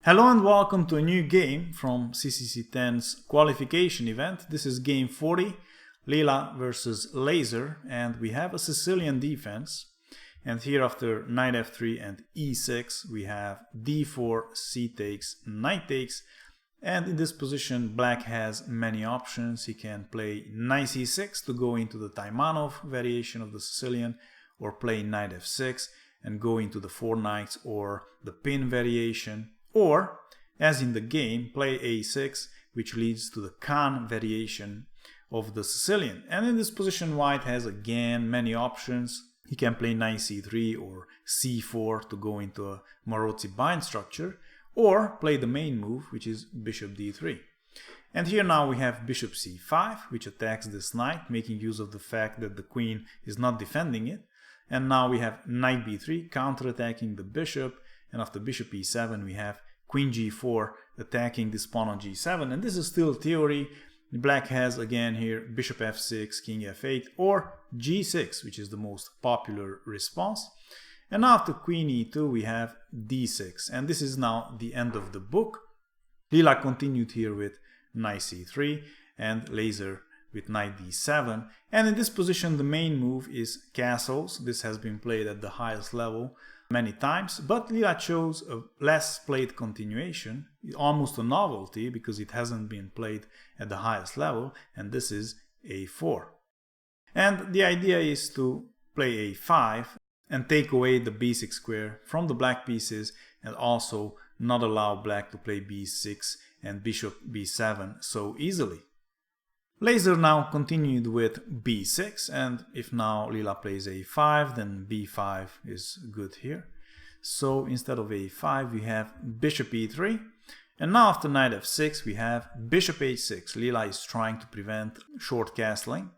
Hello and welcome to a new game from CCC 10's qualification event. This is game 40, Leela versus Laser, and we have a Sicilian defense. And here after knight f3 and e6 we have d4, c takes, knight takes, and in this position black has many options. He can play knight c6 to go into the Taimanov variation of the Sicilian, or play knight f6 and go into the four knights or the pin variation. Or, as in the game, play a6, which leads to the Kan variation of the Sicilian. And in this position, white has again many options. He can play knight c3 or c4 to go into a Maróczy bind structure, or play the main move, which is bishop d3. And here now we have bishop c5, which attacks this knight, making use of the fact that the queen is not defending it. And now we have knight b3 counterattacking the bishop, and after bishop e7 we have queen g4 attacking this pawn on g7, and this is still theory. Black has again here bishop f6, king f8, or g6, which is the most popular response. And now after queen e2 we have d6, and this is now the end of the book. Leela continued here with knight c3 and Laser with knight d7, and in this position the main move is castles. This has been played at the highest level many times, but Leela chose a less played continuation, almost a novelty because it hasn't been played at the highest level, and this is a4. And the idea is to play a5 and take away the b6 square from the black pieces, and also not allow black to play b6 and bishop b7 so easily. Laser now continued with b6, and if now Leela plays a5, then b5 is good here. So instead of a5 we have bishop e3, and now after knight f6 we have bishop h6. Leela is trying to prevent short castling.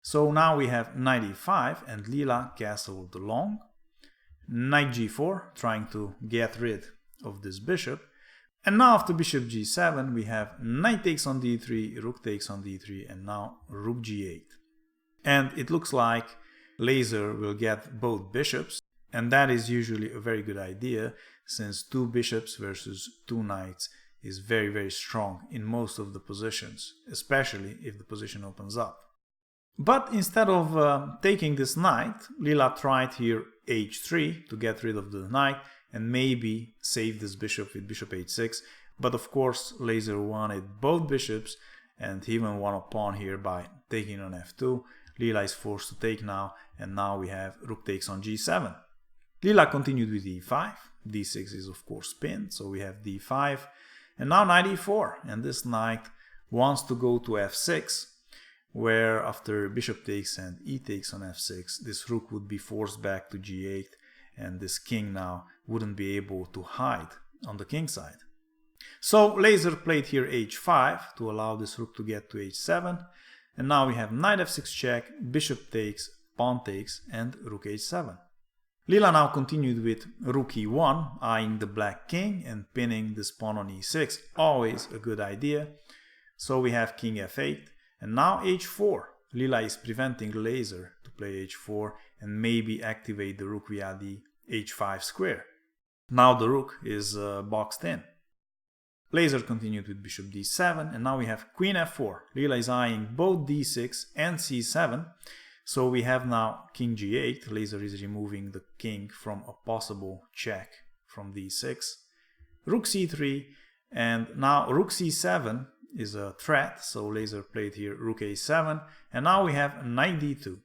So now we have knight e5 and Leela castled long. Knight g4, trying to get rid of this bishop. And now after bishop g7 we have knight takes on d3, rook takes on d3, and now rook g8. And it looks like Laser will get both bishops, and that is usually a very good idea, since two bishops versus two knights is very strong in most of the positions, especially if the position opens up. But instead of taking this knight, Leela tried here h3 to get rid of the knight and maybe save this bishop with bishop h6, but of course Laser wanted both bishops, and he even won a pawn here by taking on f2. Leela is forced to take now, and now we have rook takes on g7. Leela continued with e5, d6 is of course pinned, so we have d5, and now knight e4, and this knight wants to go to f6, where after bishop takes and e takes on f6, this rook would be forced back to g8, and this king now wouldn't be able to hide on the king side. So Laser played here h5 to allow this rook to get to h7, and now we have knight f6 check, bishop takes, pawn takes, and rook h7. Leela now continued with rook e1, eyeing the black king and pinning this pawn on e6, always a good idea. So we have king f8, and now h4. Leela is preventing Laser to play h4 and maybe activate the rook via the h5 square. Now the rook is boxed in. Laser continued with bishop d7, and now we have queen f4. Leela is eyeing both d6 and c7, so we have now king g8. Laser is removing the king from a possible check from d6. Rook c3, and now rook c7 is a threat, so Laser played here rook a7, and now we have knight d2.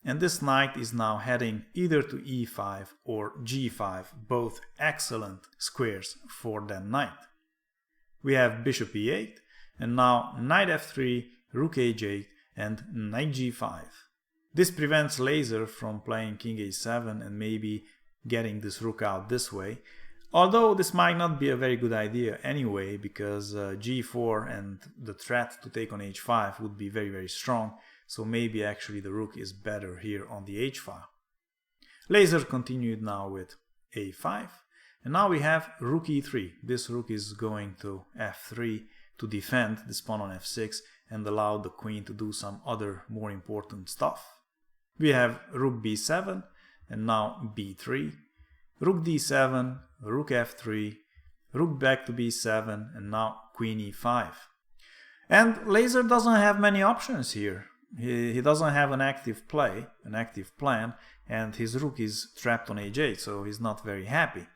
And this knight is now heading either to e5 or g5, both excellent squares for that knight. We have bishop e8, and now knight f3, rook h8, and knight g5. This prevents Laser from playing king a7 and maybe getting this rook out this way, although this might not be a very good idea anyway, because g4 and the threat to take on h5 would be very strong. So maybe actually the rook is better here on the h-file. Laser continued now with a5, and now we have rook e3. This rook is going to f3 to defend this pawn on f6 and allow the queen to do some other more important stuff. We have rook b7 and now b3, rook d7, rook f3, rook back to b7, and now queen e5. And Laser doesn't have many options here. He doesn't have an active play, an active plan, and his rook is trapped on h8, so he's not very happy.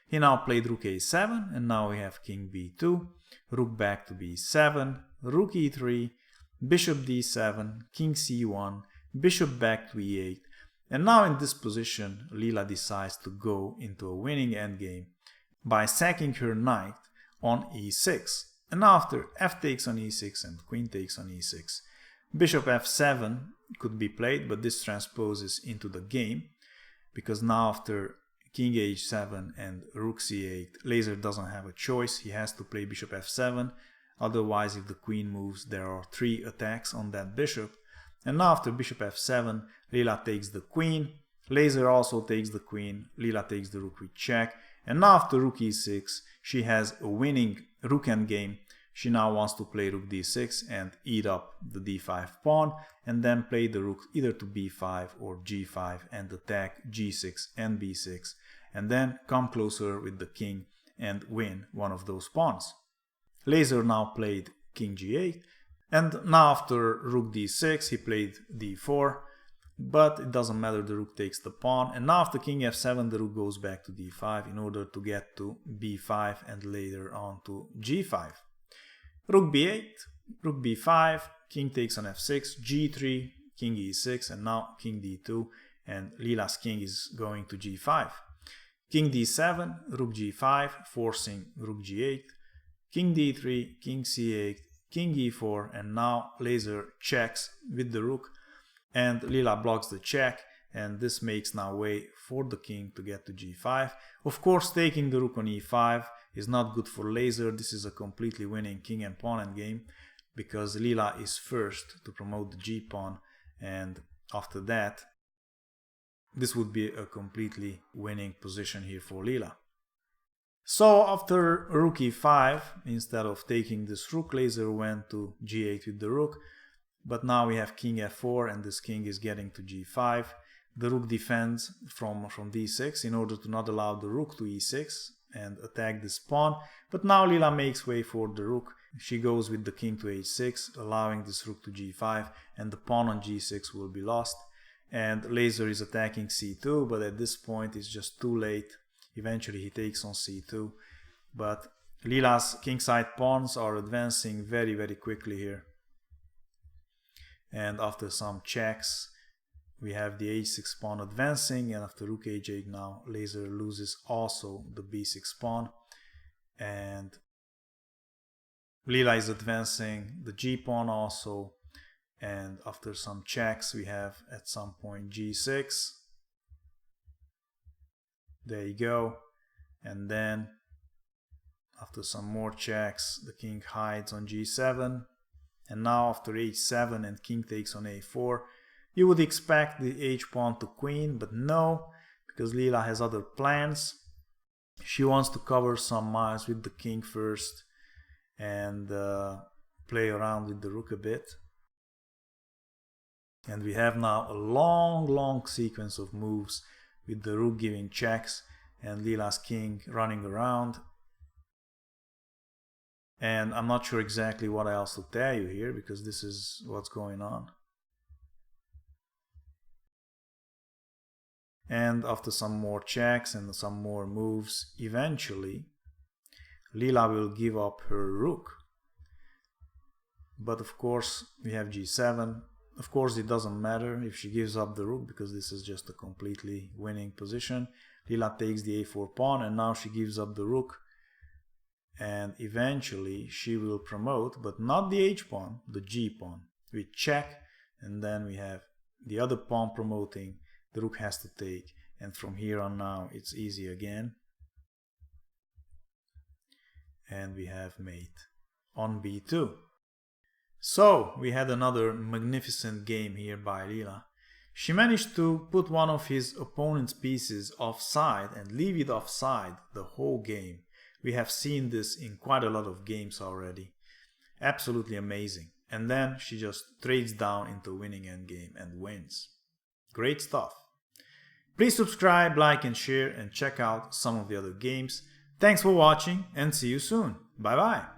He now played rook a7, and now we have king b2, rook back to b7, rook e3, bishop d7, king c1, bishop back to e8, and now in this position Leela decides to go into a winning endgame by sacking her knight on e6. And now after f takes on e6 and queen takes on e6, bishop f7 could be played, but this transposes into the game, because now after king h7 and rook c8, Laser doesn't have a choice. He has to play bishop f7, otherwise if the queen moves there are 3 attacks on that bishop. And now after bishop f7, Leela takes the queen, Laser also takes the queen, Leela takes the rook with check, and now after rook e6 she has a winning rook endgame. She now wants to play rook d6 and eat up the d5 pawn, and then play the rook either to b5 or g5 and attack g6 and b6, and then come closer with the king and win one of those pawns. Laser now played king g8, and now after rook d6 he played d4, but it doesn't matter, the rook takes the pawn, and now after king f7 the rook goes back to d5 in order to get to b5 and later on to g5. Rook b8, rook b5, king takes on f6, g3, king e6, and now king d2, and Leela's king is going to g5. King d7, rook g5, forcing rook g8, king d3, king c8, king e4, and now Laser checks with the rook, and Leela blocks the check, and this makes now way for the king to get to g5. Of course, taking the rook on e5 is not good for Laser. This is a completely winning king and pawn endgame, because Leela is first to promote the g-pawn, and after that this would be a completely winning position here for Leela. So after rook e5, instead of taking this rook, Laser went to g8 with the rook, but now we have king f4 and this king is getting to g5. The rook defends from d6 in order to not allow the rook to e6 and attack this pawn, but now Leela makes way for the rook. She goes with the king to h6, allowing this rook to g5, and the pawn on g6 will be lost. And Laser is attacking c2, but at this point it's just too late. Eventually he takes on c2, but Leela's kingside pawns are advancing very quickly here. And after some checks we have the h6 pawn advancing, and after rook h8 now Laser loses also the b6 pawn, and Leela is advancing the g pawn also, and after some checks we have at some point g6. There you go. And then after some more checks the king hides on g7, and now after h7 and king takes on a4, you would expect the h-pawn to queen, but no, because Leela has other plans. She wants to cover some miles with the king first and play around with the rook a bit. And we have now a long sequence of moves with the rook giving checks and Leela's king running around. And I'm not sure exactly what else to tell you here, because this is what's going on. And after some more checks and some more moves, eventually Leela will give up her rook. But of course we have g7. Of course it doesn't matter if she gives up the rook, because this is just a completely winning position. Leela takes the a4 pawn, and now she gives up the rook, and eventually she will promote, but not the h-pawn, the g-pawn. We check, and then we have the other pawn promoting. The rook has to take, and from here on now it's easy again. And we have mate on b2. So we had another magnificent game here by Leela. She managed to put one of his opponent's pieces offside and leave it offside the whole game. We have seen this in quite a lot of games already. Absolutely amazing. And then she just trades down into a winning endgame and wins. Great stuff. Please subscribe, like and share, and check out some of the other games. Thanks for watching and see you soon. Bye bye.